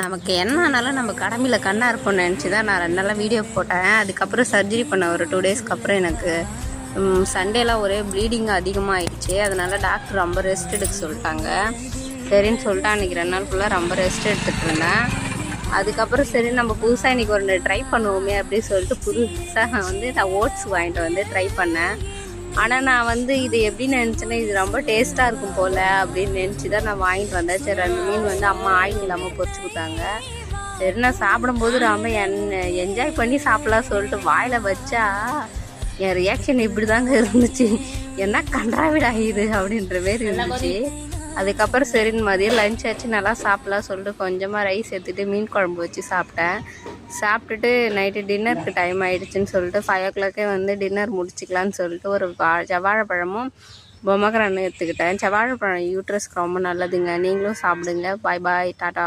நமக்கு என்ன ஆனாலும் நம்ம கடமையில் கண்ணாக இருப்போம்னு நினச்சி தான் நான் 2 நாளாக வீடியோ போட்டேன். அதுக்கப்புறம் சர்ஜரி பண்ண ஒரு 2 டேஸ்க்கு அப்புறம் எனக்கு சண்டேலாம் ஒரே ப்ளீடிங் அதிகமாகிடுச்சு. அதனால் டாக்டர் ரொம்ப ரெஸ்ட் எடுக்க சொல்லிட்டாங்க. சரின்னு சொல்லிட்டு அன்றைக்கி 2 நாள் ஃபுல்லாக ரொம்ப ரெஸ்ட் எடுத்துகிட்டு இருந்தேன். அதுக்கப்புறம் சரி நம்ம புதுசாக இன்றைக்கி ஒரு ட்ரை பண்ணுவோமே அப்படின்னு சொல்லிட்டு புதுசாக நான் ஓட்ஸ் வாங்கிட்டு வந்து ட்ரை பண்ணேன். ஆனால் நான் இது எப்படி நினச்சேன்னா இது ரொம்ப டேஸ்ட்டாக இருக்கும் போல் அப்படின்னு நினச்சி தான் நான் வாங்கிட்டு வந்தேன். சரி 2 மீன் அம்மா ஆயில் இல்லாமல் பொரிச்சு கொடுத்தாங்க. சரி நான் சாப்பிடும்போது ரொம்ப என்ஜாய் பண்ணி சாப்பிடலாம் சொல்லிட்டு வாயில் வச்சா என் ரியாக்ஷன் இப்படி தாங்க இருந்துச்சு. என்ன கன்றாவிடா இது அப்படின்ற மாரி இருந்துச்சு. அதுக்கப்புறம் சரின்னு மதியம் லஞ்ச் ஆச்சு, நல்லா சாப்பிடலாம் சொல்லிட்டு கொஞ்சமாக ரைஸ் எடுத்துகிட்டு மீன் குழம்பு வச்சு சாப்பிட்டேன். சாப்பிட்டுட்டு நைட்டு டின்னருக்கு டைம் ஆகிடுச்சின்னு சொல்லிட்டு 5 o'clock டின்னர் முடிச்சிக்கலான்னு சொல்லிட்டு ஒரு செவ்வாழைப்பழமும் பொமக்ரானும் எடுத்துக்கிட்டேன். செவ்வாழைப்பழம் யூட்ரஸ்க்கு ரொம்ப நல்லதுங்க. நீங்களும் சாப்பிடுங்க. பாய் பாய், டாட்டா.